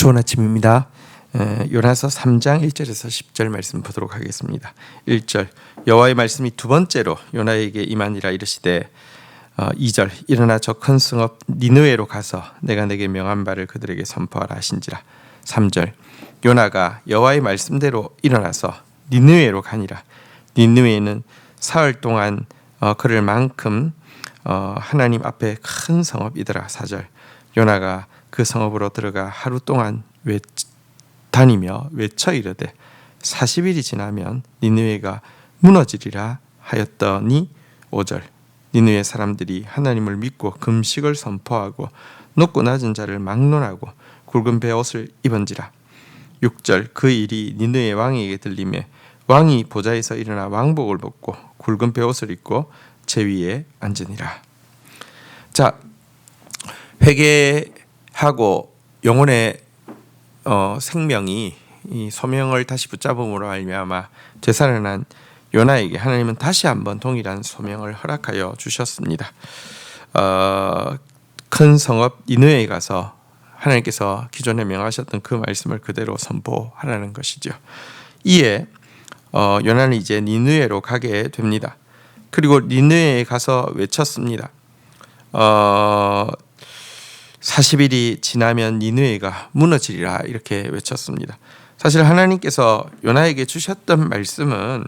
좋은 아침입니다. 요나서 3장 1절에서 10절 말씀 보도록 하겠습니다. 1절 여호와의 말씀이 두 번째로 요나에게 임하니라 이르시되 2절 일어나 저 큰 성읍 니느웨로 가서 내가 내게 명한 바를 그들에게 선포하라 하신지라. 3절 요나가 여호와의 말씀대로 일어나서 니느웨로 가니라. 니느웨는 사흘 동안 걸을 만큼 하나님 앞에 큰 성읍이더라. 4절 요나가 그 성읍으로 들어가 하루 동안 다니며 외쳐 이르되 40일이 지나면 니느웨가 무너지리라 하였더니 5절 니느웨 사람들이 하나님을 믿고 금식을 선포하고 높고 낮은 자를 막론하고 굵은 베옷을 입은지라. 6절 그 일이 니느웨 왕에게 들리매 왕이 보좌에서 일어나 왕복을 벗고 굵은 베옷을 입고 제 위에 앉으니라. 자, 회개하고 영혼의 생명이 이 소명을 다시 붙잡음으로 말미암아 되살아난 요나에게 하나님은 다시 한번 동일한 소명을 허락하여 주셨습니다. 큰 성읍 니느웨에 가서 하나님께서 기존에 명하셨던 그 말씀을 그대로 선포하라는 것이죠. 이에 요나는 이제 니느웨로 가게 됩니다. 그리고 니느웨에 가서 외쳤습니다. 40일이 지나면 니느웨가 무너지리라 이렇게 외쳤습니다. 사실 하나님께서 요나에게 주셨던 말씀은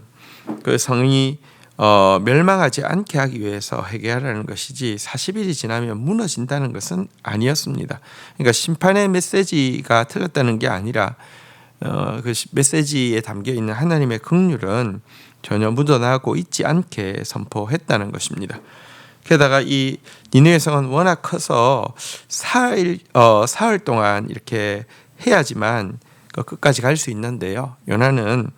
그 성이 멸망하지 않게 하기 위해서 회개하라는 것이지 40일이 지나면 무너진다는 것은 아니었습니다. 그러니까 심판의 메시지가 틀렸다는 게 아니라 그 메시지에 담겨있는 하나님의 긍휼은 전혀 묻어나고 있지 않게 선포했다는 것입니다. 게다가 이 니느웨 성은 워낙 커서 사흘 동안 이렇게 해야지만 끝까지 갈 수 있는데요. 요나는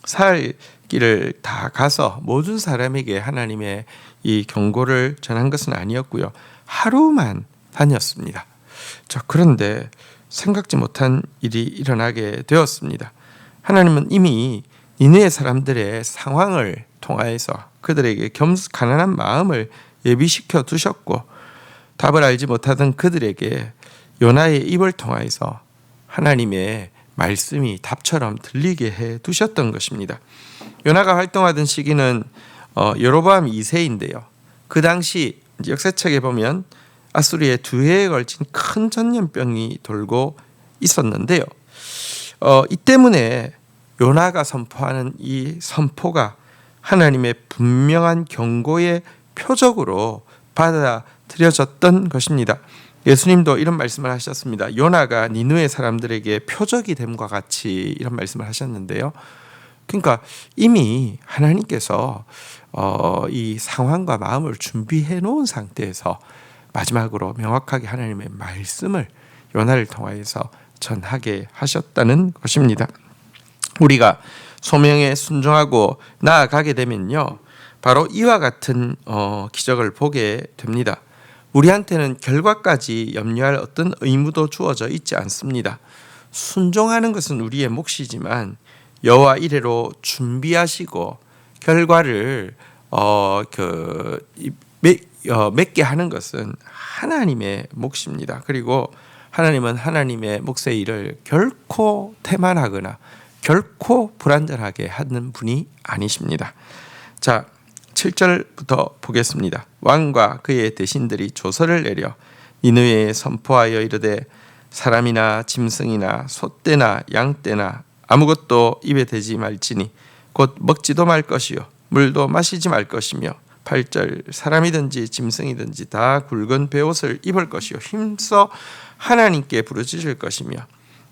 사흘 길을 다 가서 모든 사람에게 하나님의 이 경고를 전한 것은 아니었고요. 하루만 다녔습니다. 자, 그런데 생각지 못한 일이 일어나게 되었습니다. 하나님은 이미 니느웨 사람들의 상황을 통하여서 그들에게 가난한 마음을 예비시켜 두셨고 답을 알지 못하던 그들에게 요나의 입을 통하여서 하나님의 말씀이 답처럼 들리게 해 두셨던 것입니다. 요나가 활동하던 시기는 여로보암 2세인데요. 그 당시 역사책에 보면 아수리에 2해에 걸친 큰 전염병이 돌고 있었는데요. 이 때문에 요나가 선포하는 이 선포가 하나님의 분명한 경고의 표적으로 받아들여졌던 것입니다. 예수님도 이런 말씀을 하셨습니다. 요나가 니느웨 사람들에게 표적이 됨과 같이 이런 말씀을 하셨는데요. 그러니까 이미 하나님께서 이 상황과 마음을 준비해 놓은 상태에서 마지막으로 명확하게 하나님의 말씀을 요나를 통하여서 전하게 하셨다는 것입니다. 우리가 소명에 순종하고 나아가게 되면요, 바로 이와 같은 기적을 보게 됩니다. 우리한테는 결과까지 염려할 어떤 의무도 주어져 있지 않습니다. 순종하는 것은 우리의 몫이지만 여호와 이레로 준비하시고 결과를 맺게 하는 것은 하나님의 몫입니다. 그리고 하나님은 하나님의 몫의 일을 결코 태만하거나 결코 불완전하게 하는 분이 아니십니다. 자, 7절부터 보겠습니다. 왕과 그의 대신들이 조서를 내려 니느웨에 선포하여 이르되 사람이나 짐승이나 소떼나 양떼나 아무것도 입에 대지 말지니 곧 먹지도 말 것이요 물도 마시지 말 것이며 8절 사람이든지 짐승이든지 다 굵은 베옷을 입을 것이요 힘써 하나님께 부르짖을 것이며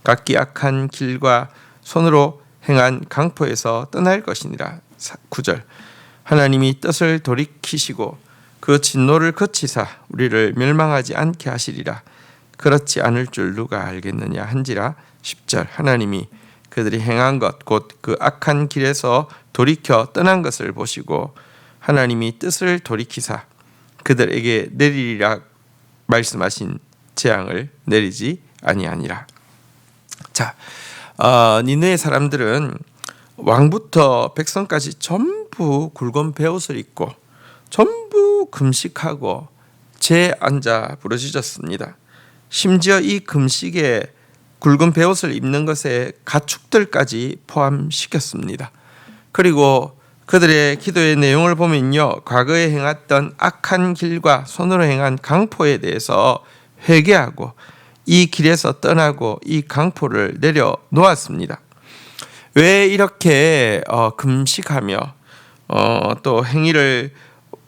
각기 악한 길과 손으로 행한 강포에서 떠날 것이니라. 9절 하나님이 뜻을 돌이키시고 그 진노를 그치사 우리를 멸망하지 않게 하시리라. 그렇지 않을 줄 누가 알겠느냐 한지라. 10절 하나님이 그들이 행한 것 곧 그 악한 길에서 돌이켜 떠난 것을 보시고 하나님이 뜻을 돌이키사 그들에게 내리리라 말씀하신 재앙을 내리지 아니하니라. 자, 니느웨 사람들은 왕부터 백성까지 전부 굵은 베옷을 입고 전부 금식하고 재앉아 부르짖었습니다. 심지어 이 금식에 굵은 베옷을 입는 것에 가축들까지 포함시켰습니다. 그리고 그들의 기도의 내용을 보면요, 과거에 행했던 악한 길과 손으로 행한 강포에 대해서 회개하고 이 길에서 떠나고 이 강포를 내려놓았습니다. 왜 이렇게 금식하며 또 행위를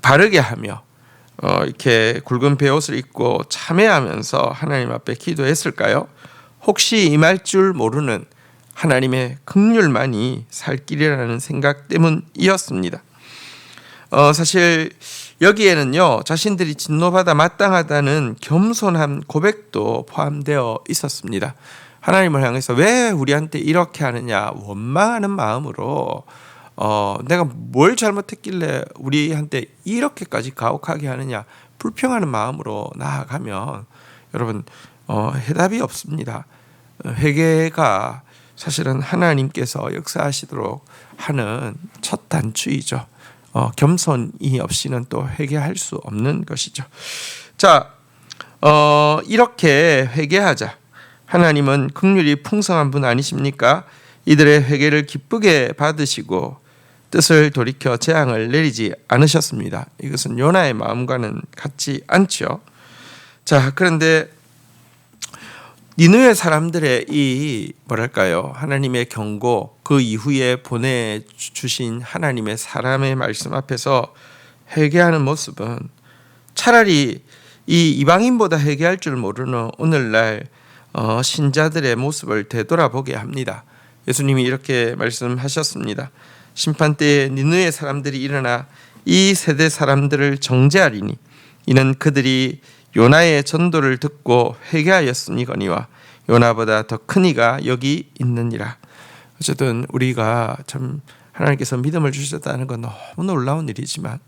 바르게 하며 이렇게 굵은 베옷을 입고 참회하면서 하나님 앞에 기도했을까요? 혹시 임할 줄 모르는 하나님의 긍휼만이 살 길이라는 생각 때문이었습니다. 사실 여기에는요, 자신들이 진노받아 마땅하다는 겸손한 고백도 포함되어 있었습니다. 하나님을 향해서 왜 우리한테 이렇게 하느냐, 원망하는 마음으로 내가 뭘 잘못했길래 우리한테 이렇게까지 가혹하게 하느냐, 불평하는 마음으로 나아가면 여러분 해답이 없습니다. 회개가 사실은 하나님께서 역사하시도록 하는 첫 단추이죠. 겸손이 없이는 또 회개할 수 없는 것이죠. 자, 이렇게 회개하자. 하나님은 긍휼이 풍성한 분 아니십니까? 이들의 회개를 기쁘게 받으시고 뜻을 돌이켜 재앙을 내리지 않으셨습니다. 이것은 요나의 마음과는 같지 않죠. 자, 그런데 니느웨 사람들의 이 하나님의 경고, 그 이후에 보내주신 하나님의 사람의 말씀 앞에서 회개하는 모습은 차라리 이 이방인보다 회개할 줄 모르는 오늘날 신자들의 모습을 되돌아보게 합니다. 예수님이 이렇게 말씀하셨습니다. 심판때에 니느웨 사람들이 일어나 이 세대 사람들을 정죄하리니 이는 그들이 요나의 전도를 듣고 회개하였으니거니와 요나보다 더 큰 이가 여기 있느니라. 어쨌든 우리가 참 하나님께서 믿음을 주셨다는 건 너무 놀라운 일이지만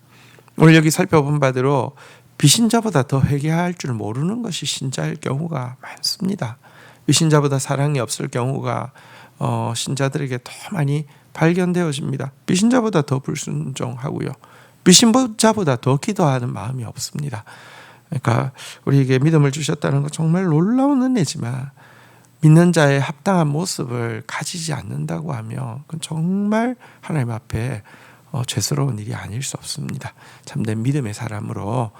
오늘 여기 살펴본 바대로 비신자보다 더 회개할 줄 모르는 것이 신자일 경우가 많습니다. 비신자보다 사랑이 없을 경우가 신자들에게 더 많이 발견되어집니다. 비신자보다 더 불순종하고요, 비신자보다 더 기도하는 마음이 없습니다. 그러니까 우리에게 믿음을 주셨다는 건 정말 놀라운 은혜지만 믿는 자의 합당한 모습을 가지지 않는다고 하면 그건 정말 하나님 앞에 죄스러운 일이 아닐 수 없습니다. 참된 믿음의 사람으로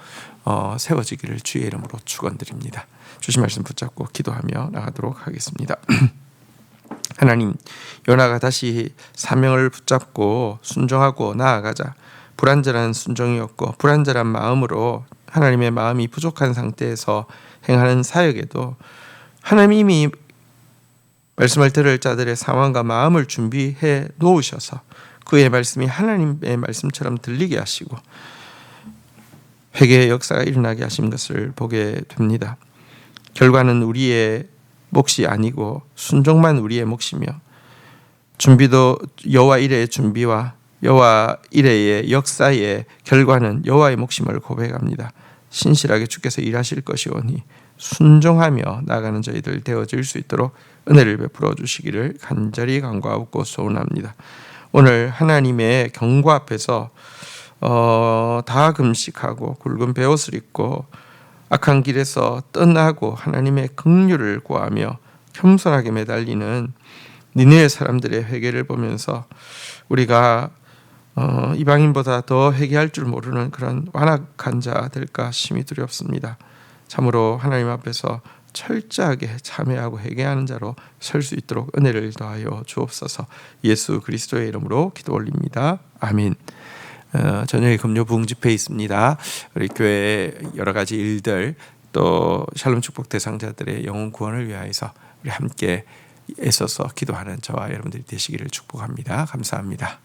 세워지기를 주의 이름으로 축원드립니다. 주신 말씀 붙잡고 기도하며 나가도록 하겠습니다. 하나님, 요나가 다시 사명을 붙잡고 순종하고 나아가자. 불완전한 순종이었고 불완전한 마음으로 하나님의 마음이 부족한 상태에서 행하는 사역에도 하나님이 말씀을 들을 자들의 상황과 마음을 준비해 놓으셔서 그의 말씀이 하나님의 말씀처럼 들리게 하시고 회개의 역사가 일어나게 하신 것을 보게 됩니다. 결과는 우리의 몫이 아니고 순종만 우리의 몫이며 준비도 여호와 이레의 준비와 여호와 이레의 역사의 결과는 여호와의 몫임을 고백합니다. 신실하게 주께서 일하실 것이오니 순종하며 나아가는 저희들 되어질 수 있도록 은혜를 베풀어 주시기를 간절히 간구하고 소원합니다. 오늘 하나님의 경고 앞에서 다 금식하고 굵은 베옷을 입고 악한 길에서 떠나고 하나님의 긍휼을 구하며 겸손하게 매달리는 니느웨 사람들의 회개를 보면서 우리가 이방인보다 더 회개할 줄 모르는 그런 완악한 자 될까 심히 두렵습니다. 참으로 하나님 앞에서 철저하게 참회하고 회개하는 자로 설 수 있도록 은혜를 더하여 주옵소서. 예수 그리스도의 이름으로 기도 올립니다. 아멘. 저녁에 금요 부흥 집회 있습니다. 우리 교회 여러 가지 일들 또 샬롬 축복 대상자들의 영혼 구원을 위하여서 우리 함께 애써서 기도하는 저와 여러분들이 되시기를 축복합니다. 감사합니다.